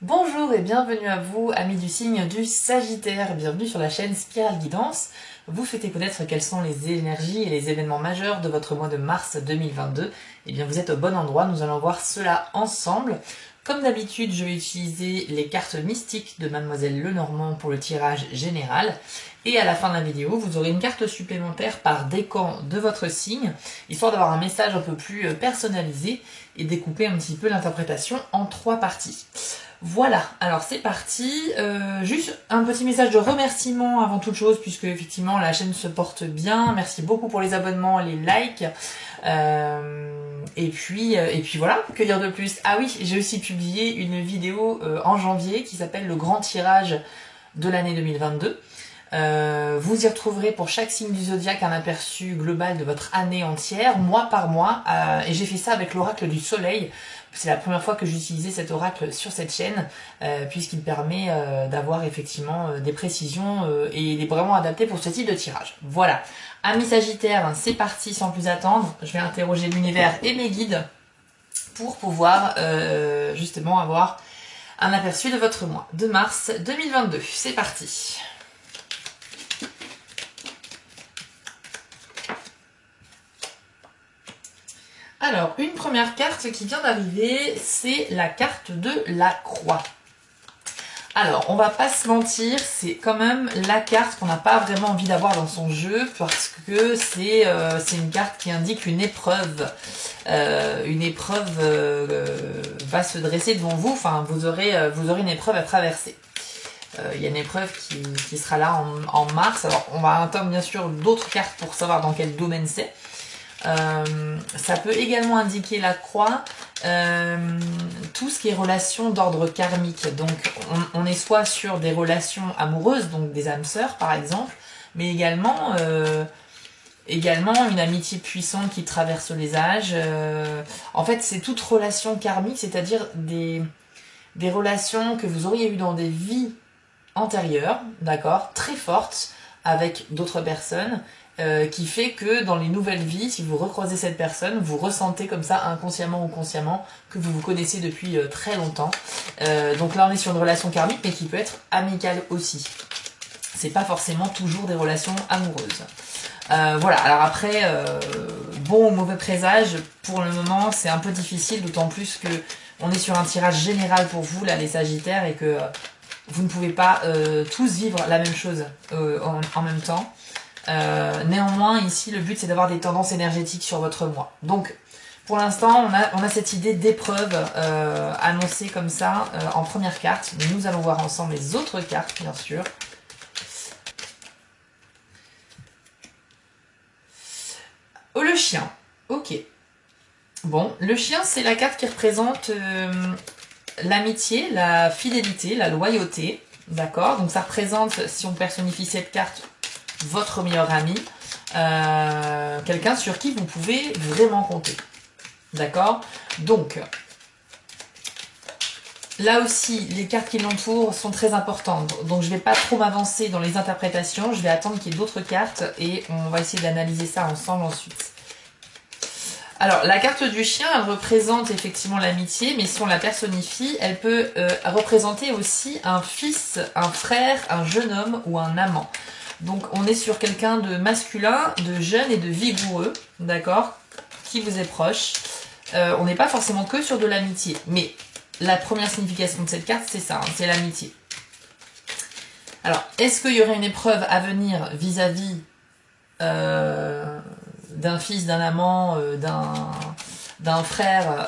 Bonjour et bienvenue à vous, amis du signe du Sagittaire. Bienvenue sur la chaîne Spirale Guidance. Vous souhaitez connaître quelles sont les énergies et les événements majeurs de votre mois de mars 2022. Eh bien, vous êtes au bon endroit, nous allons voir cela ensemble. Comme d'habitude, je vais utiliser les cartes mystiques de Mademoiselle Lenormand pour le tirage général. Et à la fin de la vidéo, vous aurez une carte supplémentaire par décan de votre signe, histoire d'avoir un message un peu plus personnalisé et découper un petit peu l'interprétation en 3 parties. Voilà, alors c'est parti. Juste un petit message de remerciement avant toute chose, puisque effectivement la chaîne se porte bien. Merci beaucoup pour les abonnements, les likes. Et puis voilà, que dire de plus? Ah oui, j'ai aussi publié une vidéo en janvier qui s'appelle le grand tirage de l'année 2022. Vous y retrouverez pour chaque signe du zodiaque un aperçu global de votre année entière, mois par mois, et j'ai fait ça avec l'oracle du soleil. C'est la première fois que j'utilisais cet oracle sur cette chaîne, puisqu'il permet d'avoir effectivement des précisions et il est vraiment adapté pour ce type de tirage. Voilà, amis Sagittaire, c'est parti sans plus attendre. Je vais interroger l'univers et mes guides pour pouvoir justement avoir un aperçu de votre mois de mars 2022. C'est parti. Alors, une première carte qui vient d'arriver, c'est la carte de la croix. Alors, on va pas se mentir, c'est quand même la carte qu'on n'a pas vraiment envie d'avoir dans son jeu, parce que c'est une carte qui indique une épreuve. Une épreuve va se dresser devant vous, enfin, vous aurez une épreuve à traverser. Il y a une épreuve qui sera là en mars. Alors, on va attendre bien sûr d'autres cartes pour savoir dans quel domaine c'est. Ça peut également indiquer la croix, tout ce qui est relations d'ordre karmique. Donc on est soit sur des relations amoureuses, donc des âmes sœurs par exemple, mais également une amitié puissante qui traverse les âges. En fait, c'est toute relation karmique, c'est-à-dire des relations que vous auriez eues dans des vies antérieures, d'accord, très fortes, avec d'autres personnes, qui fait que dans les nouvelles vies, si vous recroisez cette personne, vous ressentez comme ça, inconsciemment ou consciemment, que vous vous connaissez depuis très longtemps. Donc là, on est sur une relation karmique, mais qui peut être amicale aussi. C'est pas forcément toujours des relations amoureuses. Voilà, alors après, bon ou mauvais présage, pour le moment, c'est un peu difficile, d'autant plus que on est sur un tirage général pour vous, là, les Sagittaires, et que vous ne pouvez pas tous vivre la même chose en même temps. Néanmoins, ici, le but, c'est d'avoir des tendances énergétiques sur votre mois. Donc, pour l'instant, on a cette idée d'épreuve annoncée comme ça en première carte. Nous allons voir ensemble les autres cartes, bien sûr. Oh, le chien. Ok. Bon, le chien, c'est la carte qui représente l'amitié, la fidélité, la loyauté. D'accord? Donc, ça représente, si on personnifie cette carte, votre meilleur ami, quelqu'un sur qui vous pouvez vraiment compter. D'accord? Donc, là aussi, les cartes qui l'entourent sont très importantes. Donc, je ne vais pas trop m'avancer dans les interprétations. Je vais attendre qu'il y ait d'autres cartes et on va essayer d'analyser ça ensemble ensuite. Alors, la carte du chien, elle représente effectivement l'amitié, mais si on la personnifie, elle peut représenter aussi un fils, un frère, un jeune homme ou un amant. Donc on est sur quelqu'un de masculin, de jeune et de vigoureux, d'accord, qui vous est proche. On n'est pas forcément que sur de l'amitié, mais la première signification de cette carte, c'est ça, hein, c'est l'amitié. Alors, est-ce qu'il y aurait une épreuve à venir vis-à-vis d'un fils, d'un amant, d'un frère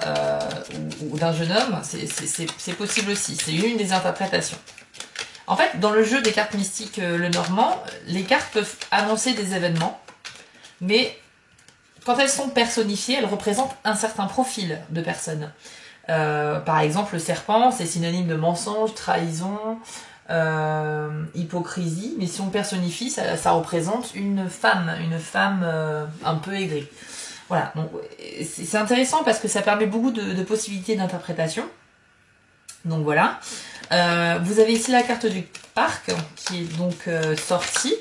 ou d'un jeune homme? C'est possible aussi, c'est une des interprétations. En fait, dans le jeu des cartes mystiques Lenormand, les cartes peuvent annoncer des événements, mais quand elles sont personnifiées, elles représentent un certain profil de personne. Par exemple, le serpent, c'est synonyme de mensonge, trahison, hypocrisie, mais si on personnifie, ça représente une femme un peu aigrie. Voilà, donc c'est intéressant parce que ça permet beaucoup de possibilités d'interprétation. Donc voilà. Vous avez ici la carte du parc qui est donc sortie.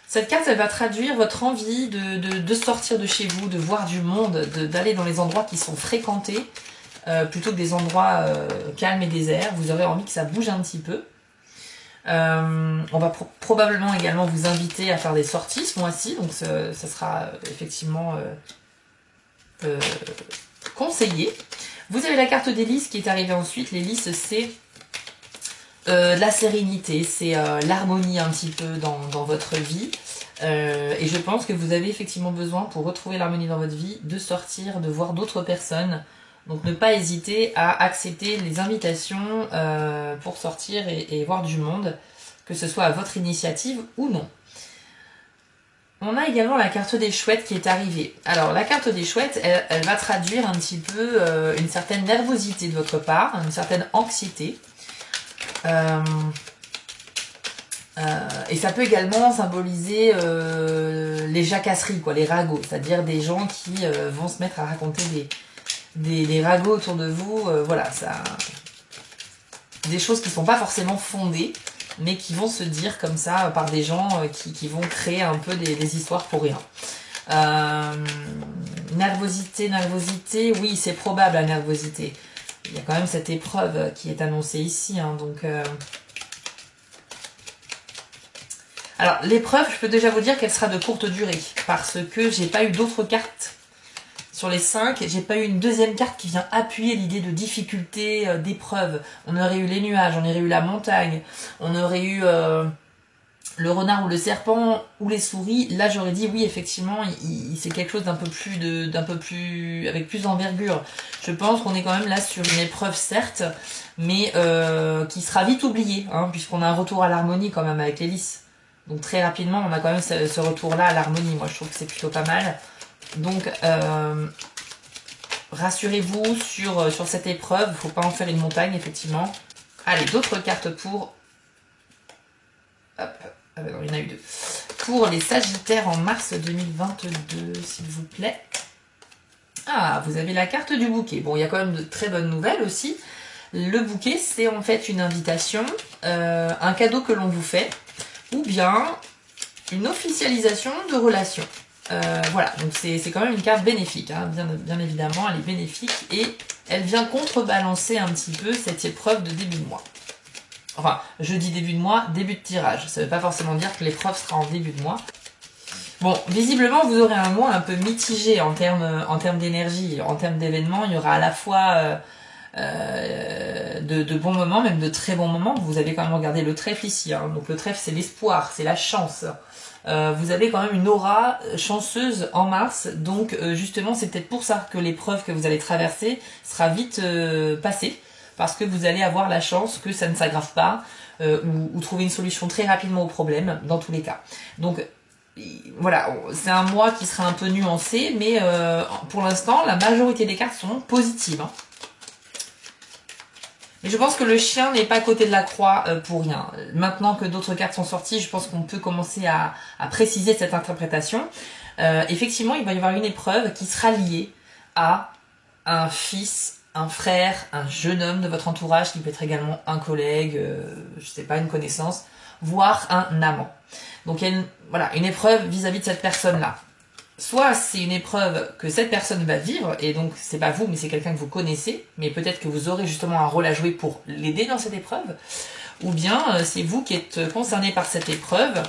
Cette carte, elle va traduire votre envie de sortir de chez vous, de voir du monde, d'aller dans les endroits qui sont fréquentés, plutôt que des endroits calmes et déserts. Vous aurez envie que ça bouge un petit peu. On va probablement également vous inviter à faire des sorties ce mois-ci, donc ça sera effectivement conseillé. Vous avez la carte des lys qui est arrivée ensuite. Les lys, c'est la sérénité, c'est l'harmonie un petit peu dans votre vie. Et je pense que vous avez effectivement besoin, pour retrouver l'harmonie dans votre vie, de sortir, de voir d'autres personnes. Donc ne pas hésiter à accepter les invitations pour sortir et voir du monde, que ce soit à votre initiative ou non. On a également la carte des chouettes qui est arrivée. Alors la carte des chouettes, elle va traduire un petit peu une certaine nervosité de votre part, une certaine anxiété. Et ça peut également symboliser les jacasseries, quoi, les ragots, c'est-à-dire des gens qui vont se mettre à raconter des ragots autour de vous, voilà, ça, des choses qui ne sont pas forcément fondées, mais qui vont se dire comme ça par des gens qui vont créer un peu des histoires pour rien. Nervosité, oui, c'est probable la nervosité. Il y a quand même cette épreuve qui est annoncée ici, hein, donc... Alors, l'épreuve, je peux déjà vous dire qu'elle sera de courte durée, parce que j'ai pas eu d'autres cartes. Sur les 5, j'ai pas eu une deuxième carte qui vient appuyer l'idée de difficulté, d'épreuve. On aurait eu les nuages, on aurait eu la montagne, on aurait eu le renard ou le serpent ou les souris. Là, j'aurais dit oui, effectivement, c'est quelque chose avec plus d'envergure. Je pense qu'on est quand même là sur une épreuve, certes, mais qui sera vite oubliée, hein, puisqu'on a un retour à l'harmonie quand même avec les lys. Donc très rapidement, on a quand même ce retour-là à l'harmonie. Moi, je trouve que c'est plutôt pas mal. Donc, rassurez-vous sur cette épreuve. Il ne faut pas en faire une montagne, effectivement. Allez, d'autres cartes pour... Hop. Ah ben non, il y en a eu 2. Pour les Sagittaires en mars 2022, s'il vous plaît. Ah, vous avez la carte du bouquet. Bon, il y a quand même de très bonnes nouvelles aussi. Le bouquet, c'est en fait une invitation, un cadeau que l'on vous fait, ou bien une officialisation de relation. Voilà, donc c'est quand même une carte bénéfique, hein, bien évidemment, elle est bénéfique et elle vient contrebalancer un petit peu cette épreuve de début de mois. Enfin, je dis début de mois, début de tirage. Ça ne veut pas forcément dire que l'épreuve sera en début de mois. Bon, visiblement, vous aurez un mois un peu mitigé en termes d'énergie, en termes d'événements. Il y aura à la fois de bons moments, même de très bons moments. Vous avez quand même regardé le trèfle ici, hein. Donc le trèfle, c'est l'espoir, c'est la chance. Vous avez quand même une aura chanceuse en mars, donc justement c'est peut-être pour ça que l'épreuve que vous allez traverser sera vite passée, parce que vous allez avoir la chance que ça ne s'aggrave pas, ou trouver une solution très rapidement au problème, dans tous les cas. Donc voilà, c'est un mois qui sera un peu nuancé, mais pour l'instant la majorité des cartes sont positives, hein. Mais je pense que le chien n'est pas à côté de la croix pour rien. Maintenant que d'autres cartes sont sorties, je pense qu'on peut commencer à préciser cette interprétation. Effectivement, il va y avoir une épreuve qui sera liée à un fils, un frère, un jeune homme de votre entourage, qui peut être également un collègue, je sais pas, une connaissance, voire un amant. Donc il y a une épreuve vis-à-vis de cette personne-là. Soit c'est une épreuve que cette personne va vivre, et donc c'est pas vous, mais c'est quelqu'un que vous connaissez, mais peut-être que vous aurez justement un rôle à jouer pour l'aider dans cette épreuve, ou bien c'est vous qui êtes concerné par cette épreuve,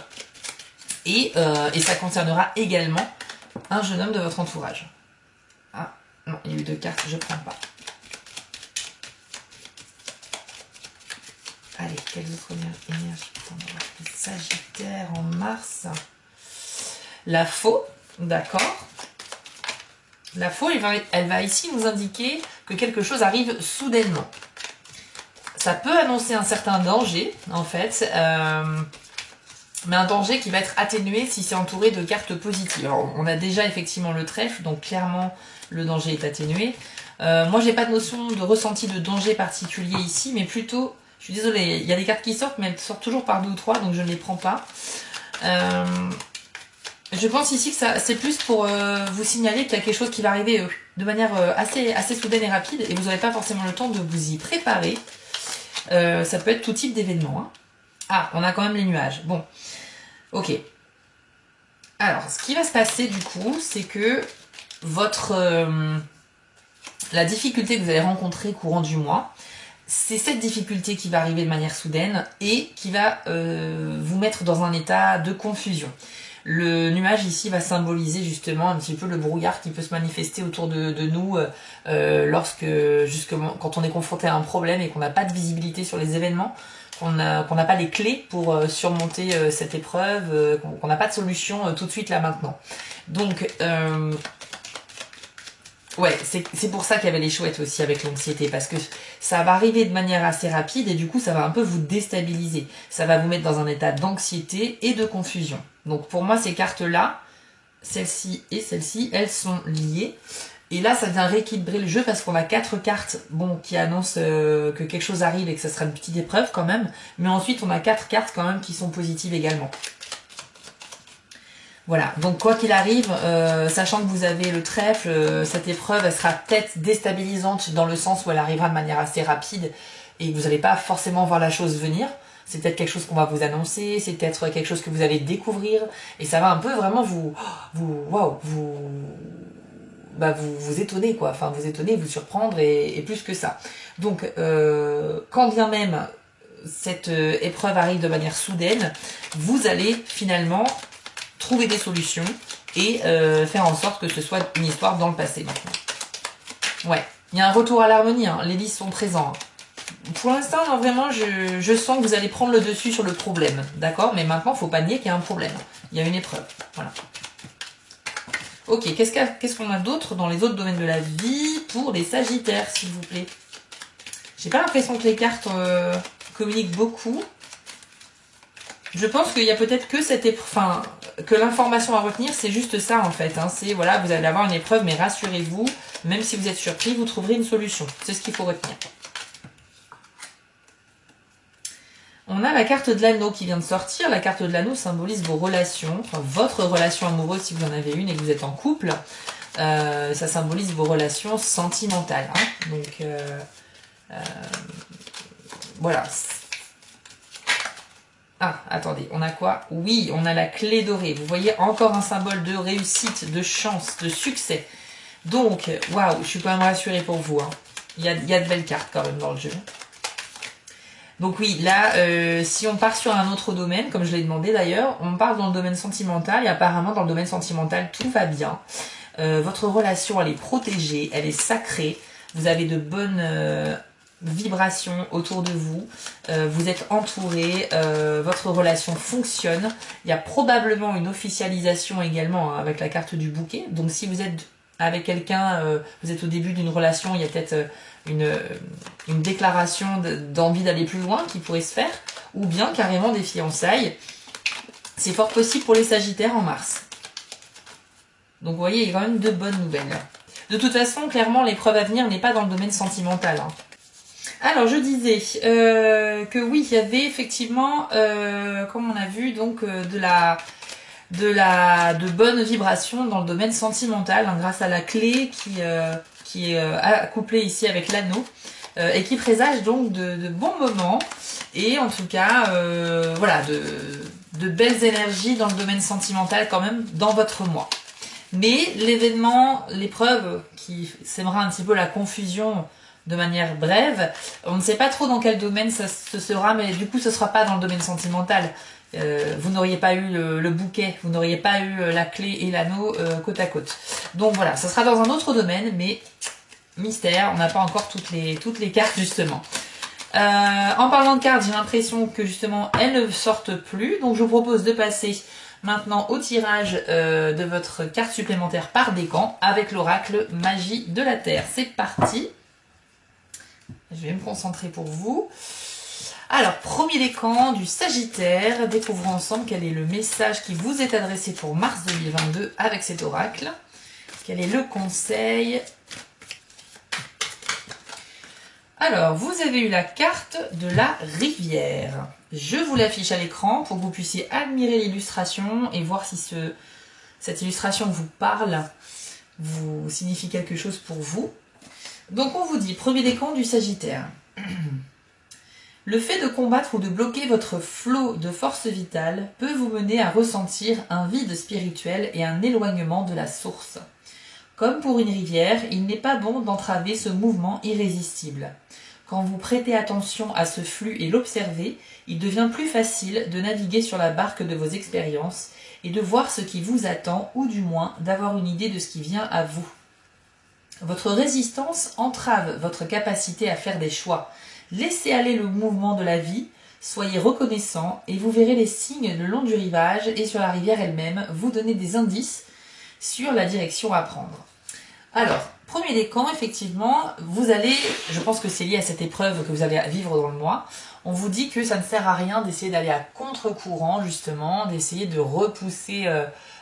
et ça concernera également un jeune homme de votre entourage. Ah, non, il y a eu 2 cartes, je prends pas. Allez, quelles autres énergies pour les Sagittaires en mars? La faux. D'accord. La faux, elle va ici nous indiquer que quelque chose arrive soudainement. Ça peut annoncer un certain danger, en fait, mais un danger qui va être atténué si c'est entouré de cartes positives. Alors, on a déjà effectivement le trèfle, donc clairement, le danger est atténué. Moi, j'ai pas de notion de ressenti de danger particulier ici, mais plutôt, je suis désolée, il y a des cartes qui sortent, mais elles sortent toujours par 2 ou 3, donc je ne les prends pas. Je pense ici que c'est plus pour vous signaler qu'il y a quelque chose qui va arriver de manière assez soudaine et rapide, et vous n'aurez pas forcément le temps de vous y préparer. Ça peut être tout type d'événement, hein. Ah, on a quand même les nuages. Bon, ok. Alors, ce qui va se passer du coup, c'est que votre la difficulté que vous allez rencontrer courant du mois, c'est cette difficulté qui va arriver de manière soudaine et qui va vous mettre dans un état de confusion. Le nuage ici va symboliser justement un petit peu le brouillard qui peut se manifester autour de nous lorsque, justement, quand on est confronté à un problème et qu'on n'a pas de visibilité sur les événements, qu'on n'a pas les clés pour surmonter cette épreuve, qu'on n'a pas de solution tout de suite là maintenant. Donc, ouais, c'est pour ça qu'il y avait les chouettes aussi avec l'anxiété, parce que ça va arriver de manière assez rapide et du coup ça va un peu vous déstabiliser. Ça va vous mettre dans un état d'anxiété et de confusion. Donc pour moi ces cartes-là, celle-ci et celle-ci, elles sont liées. Et là ça vient rééquilibrer le jeu parce qu'on a 4 cartes qui annoncent que quelque chose arrive et que ça sera une petite épreuve quand même. Mais ensuite on a 4 cartes quand même qui sont positives également. Voilà, donc quoi qu'il arrive, sachant que vous avez le trèfle, cette épreuve, elle sera peut-être déstabilisante dans le sens où elle arrivera de manière assez rapide et que vous n'allez pas forcément voir la chose venir. C'est peut-être quelque chose qu'on va vous annoncer, c'est peut-être quelque chose que vous allez découvrir et ça va un peu vraiment vous étonner quoi, enfin vous étonner, vous surprendre et plus que ça. Donc quand bien même cette épreuve arrive de manière soudaine, vous allez finalement trouver des solutions et faire en sorte que ce soit une histoire dans le passé maintenant. Ouais, il y a un retour à l'harmonie, hein. Les lys sont présents. Hein. Pour l'instant, vraiment, je sens que vous allez prendre le dessus sur le problème, d'accord? Mais maintenant, faut pas nier qu'il y a un problème. Il y a une épreuve, voilà. Ok, qu'est-ce qu'on a d'autre dans les autres domaines de la vie pour les sagittaires, s'il vous plaît? J'ai pas l'impression que les cartes communiquent beaucoup. Je pense qu'il y a peut-être que cette épreuve, enfin, que l'information à retenir, c'est juste ça en fait. Hein. C'est voilà, vous allez avoir une épreuve, mais rassurez-vous, même si vous êtes surpris, vous trouverez une solution. C'est ce qu'il faut retenir. On a la carte de l'anneau qui vient de sortir. La carte de l'anneau symbolise vos relations, enfin, votre relation amoureuse si vous en avez une et que vous êtes en couple. Ça symbolise vos relations sentimentales. Hein. Donc voilà. Ah, attendez, on a quoi? Oui, on a la clé dorée. Vous voyez, encore un symbole de réussite, de chance, de succès. Donc, waouh, je suis quand même rassurée pour vous. Hein. Il y a de belles cartes quand même dans le jeu. Donc oui, là, si on part sur un autre domaine, comme je l'ai demandé d'ailleurs, on part dans le domaine sentimental et apparemment dans le domaine sentimental, tout va bien. Votre relation, elle est protégée, elle est sacrée. Vous avez de bonnes vibrations autour de vous, vous êtes entouré, votre relation fonctionne. Il y a probablement une officialisation également hein, avec la carte du bouquet. Donc si vous êtes avec quelqu'un, vous êtes au début d'une relation, il y a peut-être une déclaration d'envie d'aller plus loin qui pourrait se faire, ou bien carrément des fiançailles. C'est fort possible pour les Sagittaires en mars. Donc vous voyez, il y a quand même de bonnes nouvelles. De toute façon, clairement, l'épreuve à venir n'est pas dans le domaine sentimental. Hein. Alors, je disais que oui, il y avait effectivement, comme on a vu, donc de bonnes vibrations dans le domaine sentimental, hein, grâce à la clé qui est accouplée ici avec l'anneau, et qui présage donc de bons moments, et en tout cas, voilà, de belles énergies dans le domaine sentimental quand même, dans votre mois. Mais l'événement, l'épreuve qui sèmera un petit peu la confusion de manière brève, on ne sait pas trop dans quel domaine ça se sera, mais du coup ce ne sera pas dans le domaine sentimental. Vous n'auriez pas eu le bouquet, vous n'auriez pas eu la clé et l'anneau côte à côte. Donc voilà, ça sera dans un autre domaine, mais mystère, on n'a pas encore toutes les cartes justement. En parlant de cartes, j'ai l'impression que justement elles ne sortent plus, donc je vous propose de passer maintenant au tirage de votre carte supplémentaire par décan avec l'oracle Magie de la Terre. C'est parti. Je vais me concentrer pour vous. Alors, premier décan du Sagittaire. Découvrons ensemble quel est le message qui vous est adressé pour mars 2022 avec cet oracle. Quel est le conseil? Alors, vous avez eu la carte de la rivière. Je vous l'affiche à l'écran pour que vous puissiez admirer l'illustration et voir si cette illustration vous parle, vous signifie quelque chose pour vous. Donc on vous dit, premier décan du Sagittaire. Le fait de combattre ou de bloquer votre flot de force vitale peut vous mener à ressentir un vide spirituel et un éloignement de la source. Comme pour une rivière, il n'est pas bon d'entraver ce mouvement irrésistible. Quand vous prêtez attention à ce flux et l'observez, il devient plus facile de naviguer sur la barque de vos expériences et de voir ce qui vous attend, ou du moins d'avoir une idée de ce qui vient à vous. Votre résistance entrave votre capacité à faire des choix. Laissez aller le mouvement de la vie, soyez reconnaissant et vous verrez les signes le long du rivage et sur la rivière elle-même vous donner des indices sur la direction à prendre. Alors, premier décan, effectivement, vous allez, je pense que c'est lié à cette épreuve que vous allez vivre dans le mois, on vous dit que ça ne sert à rien d'essayer d'aller à contre-courant, justement, d'essayer de repousser,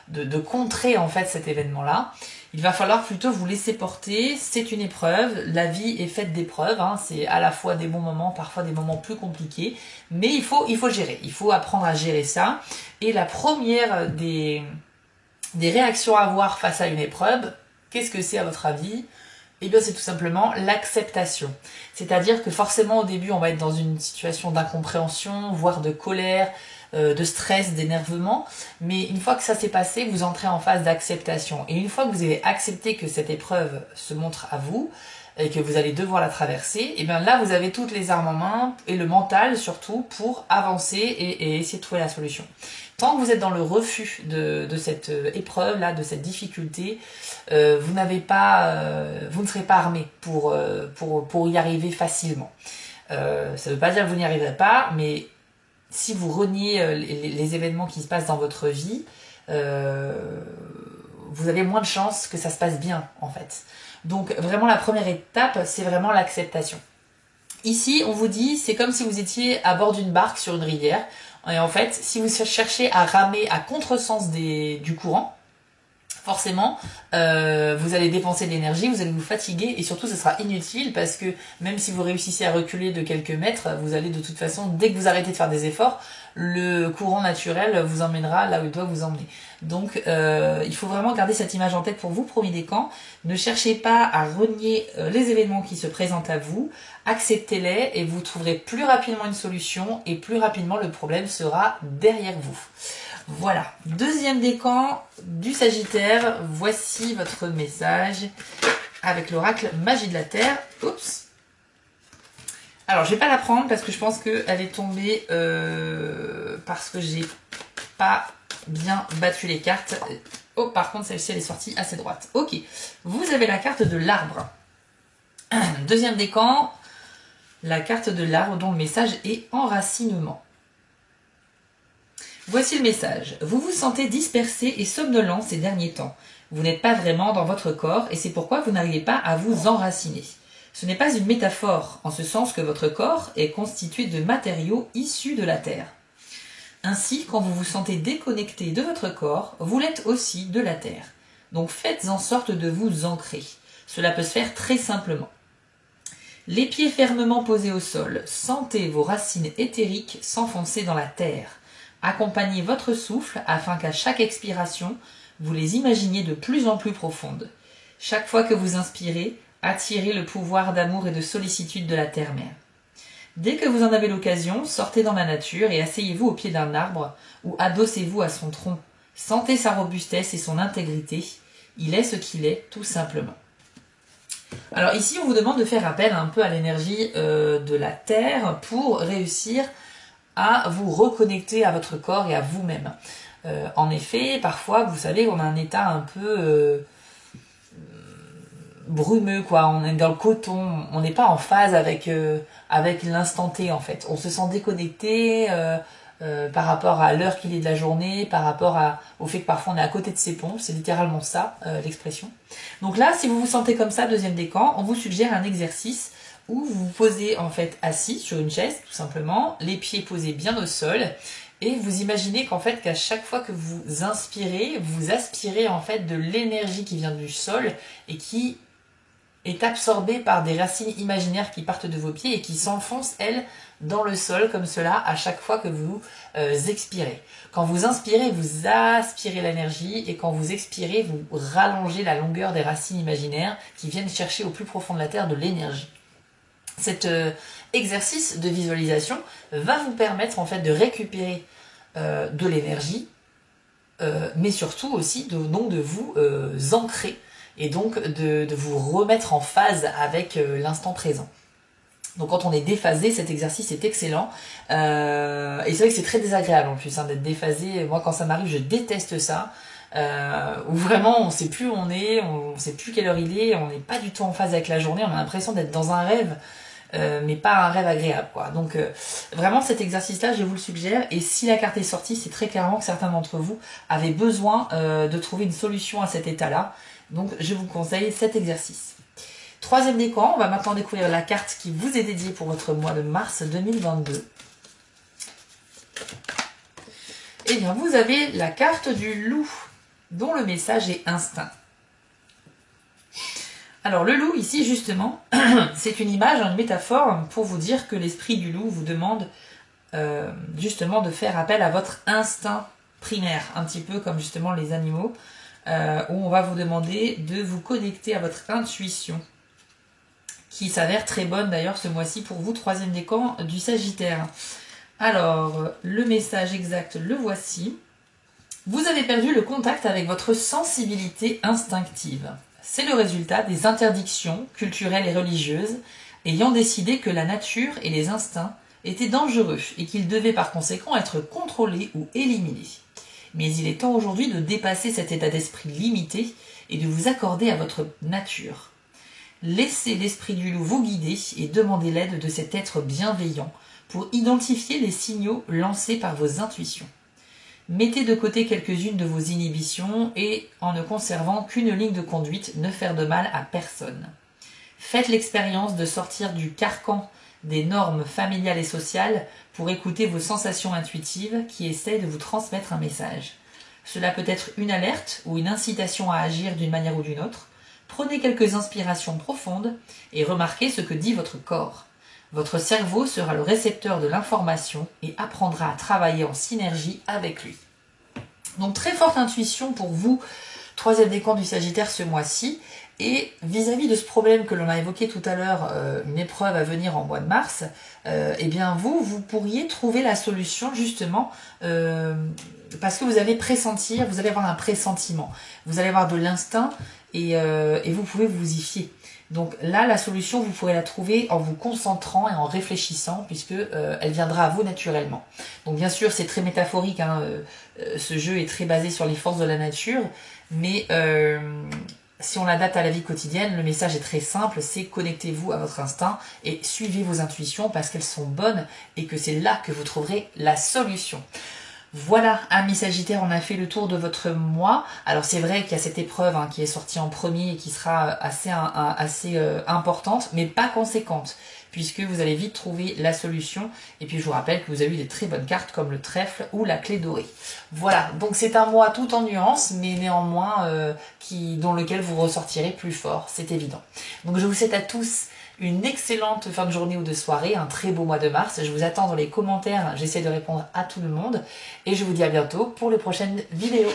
de contrer en fait cet événement-là. Il va falloir plutôt vous laisser porter, c'est une épreuve, la vie est faite d'épreuves, hein, c'est à la fois des bons moments, parfois des moments plus compliqués, mais il faut gérer, il faut apprendre à gérer ça. Et la première des réactions à avoir face à une épreuve, qu'est-ce que c'est à votre avis ? Eh bien c'est tout simplement l'acceptation. C'est-à-dire que forcément au début on va être dans une situation d'incompréhension, voire de colère, de stress, d'énervement, mais une fois que ça s'est passé, vous entrez en phase d'acceptation. Et une fois que vous avez accepté que cette épreuve se montre à vous, et que vous allez devoir la traverser, et bien là vous avez toutes les armes en main, et le mental surtout, pour avancer et essayer de trouver la solution. Tant que vous êtes dans le refus de cette épreuve-là, de cette difficulté, vous ne serez pas armé pour y arriver facilement. Ça ne veut pas dire que vous n'y arriverez pas, mais si vous reniez les événements qui se passent dans votre vie, vous avez moins de chances que ça se passe bien, en fait. Donc vraiment la première étape, c'est vraiment l'acceptation. Ici, on vous dit, c'est comme si vous étiez à bord d'une barque sur une rivière. Et en fait, si vous cherchez à ramer à contresens du courant, forcément, vous allez dépenser de l'énergie, vous allez vous fatiguer et surtout, ce sera inutile parce que même si vous réussissez à reculer de quelques mètres, vous allez de toute façon, dès que vous arrêtez de faire des efforts, le courant naturel vous emmènera là où il doit vous emmener. Donc, il faut vraiment garder cette image en tête pour vous, premier décan. Ne cherchez pas à renier les événements qui se présentent à vous, acceptez-les et vous trouverez plus rapidement une solution et plus rapidement le problème sera derrière vous. Voilà, deuxième décan du Sagittaire, voici votre message avec l'oracle Magie de la Terre. Oups. Alors, je vais pas la prendre parce que je pense qu'elle est tombée parce que j'ai pas bien battu les cartes. Oh, par contre, celle-ci, elle est sortie assez droite. Ok, vous avez la carte de l'arbre. Deuxième décan, la carte de l'arbre dont le message est enracinement. Voici le message. Vous vous sentez dispersé et somnolent ces derniers temps. Vous n'êtes pas vraiment dans votre corps et c'est pourquoi vous n'arrivez pas à vous enraciner. Ce n'est pas une métaphore, en ce sens que votre corps est constitué de matériaux issus de la terre. Ainsi, quand vous vous sentez déconnecté de votre corps, vous l'êtes aussi de la terre. Donc faites en sorte de vous ancrer. Cela peut se faire très simplement. Les pieds fermement posés au sol, sentez vos racines éthériques s'enfoncer dans la terre. Accompagnez votre souffle afin qu'à chaque expiration, vous les imaginiez de plus en plus profondes. Chaque fois que vous inspirez, attirez le pouvoir d'amour et de sollicitude de la terre-mère. Dès que vous en avez l'occasion, sortez dans la nature et asseyez-vous au pied d'un arbre ou adossez-vous à son tronc. Sentez sa robustesse et son intégrité. Il est ce qu'il est, tout simplement. Alors ici, on vous demande de faire appel un peu à l'énergie de la terre pour réussir à vous reconnecter à votre corps et à vous-même. En effet, parfois, vous savez, on a un état un peu brumeux, quoi. On est dans le coton, on n'est pas en phase avec l'instant T, en fait. On se sent déconnecté par rapport à l'heure qu'il est de la journée, par rapport au fait que parfois on est à côté de ses pompes, c'est littéralement ça, l'expression. Donc là, si vous vous sentez comme ça, deuxième décan, on vous suggère un exercice où vous vous posez en fait assis sur une chaise, tout simplement, les pieds posés bien au sol, et vous imaginez qu'en fait, qu'à chaque fois que vous inspirez, vous aspirez en fait de l'énergie qui vient du sol et qui est absorbée par des racines imaginaires qui partent de vos pieds et qui s'enfoncent, elles, dans le sol, comme cela, à chaque fois que vous expirez. Quand vous inspirez, vous aspirez l'énergie, et quand vous expirez, vous rallongez la longueur des racines imaginaires qui viennent chercher au plus profond de la terre de l'énergie. Cet exercice de visualisation va vous permettre en fait de récupérer de l'énergie, mais surtout aussi de vous ancrer et donc de vous remettre en phase avec l'instant présent. Donc quand on est déphasé, cet exercice est excellent. Et c'est vrai que c'est très désagréable en plus d'être déphasé. Moi quand ça m'arrive, je déteste ça. Où vraiment on sait plus où on est, on sait plus quelle heure il est, on n'est pas du tout en phase avec la journée, on a l'impression d'être dans un rêve, mais pas un rêve agréable quoi. Donc vraiment cet exercice là je vous le suggère, et si la carte est sortie, c'est très clairement que certains d'entre vous avaient besoin de trouver une solution à cet état là, donc je vous conseille cet exercice. Troisième décan, on va maintenant découvrir la carte qui vous est dédiée pour votre mois de mars 2022. Et bien vous avez la carte du loup, dont le message est instinct. Alors le loup ici justement, c'est une image, une métaphore pour vous dire que l'esprit du loup vous demande justement de faire appel à votre instinct primaire, un petit peu comme justement les animaux, où on va vous demander de vous connecter à votre intuition, qui s'avère très bonne d'ailleurs ce mois-ci pour vous, troisième décan du Sagittaire. Alors, le message exact, le voici. Vous avez perdu le contact avec votre sensibilité instinctive. C'est le résultat des interdictions culturelles et religieuses ayant décidé que la nature et les instincts étaient dangereux et qu'ils devaient par conséquent être contrôlés ou éliminés. Mais il est temps aujourd'hui de dépasser cet état d'esprit limité et de vous accorder à votre nature. Laissez l'esprit du loup vous guider et demandez l'aide de cet être bienveillant pour identifier les signaux lancés par vos intuitions. Mettez de côté quelques-unes de vos inhibitions et, en ne conservant qu'une ligne de conduite, ne faire de mal à personne. Faites l'expérience de sortir du carcan des normes familiales et sociales pour écouter vos sensations intuitives qui essaient de vous transmettre un message. Cela peut être une alerte ou une incitation à agir d'une manière ou d'une autre. Prenez quelques inspirations profondes et remarquez ce que dit votre corps. Votre cerveau sera le récepteur de l'information et apprendra à travailler en synergie avec lui. Donc très forte intuition pour vous, troisième décan du Sagittaire ce mois-ci. Et vis-à-vis de ce problème que l'on a évoqué tout à l'heure, une épreuve à venir en mois de mars, eh bien vous pourriez trouver la solution justement parce que vous allez pressentir, vous allez avoir un pressentiment, vous allez avoir de l'instinct et vous pouvez vous y fier. Donc là, la solution, vous pourrez la trouver en vous concentrant et en réfléchissant, puisque elle viendra à vous naturellement. Donc bien sûr, c'est très métaphorique, hein, ce jeu est très basé sur les forces de la nature, mais si on l'adapte à la vie quotidienne, le message est très simple, c'est connectez-vous à votre instinct et suivez vos intuitions parce qu'elles sont bonnes et que c'est là que vous trouverez la solution. Voilà, amis Sagittaires, on a fait le tour de votre mois. Alors c'est vrai qu'il y a cette épreuve qui est sortie en premier et qui sera assez importante, mais pas conséquente, puisque vous allez vite trouver la solution. Et puis je vous rappelle que vous avez eu des très bonnes cartes comme le trèfle ou la clé dorée. Voilà, donc c'est un mois tout en nuances, mais néanmoins dans lequel vous ressortirez plus fort, c'est évident. Donc je vous souhaite à tous une excellente fin de journée ou de soirée, un très beau mois de mars. Je vous attends dans les commentaires, j'essaie de répondre à tout le monde. Et je vous dis à bientôt pour les prochaines vidéos.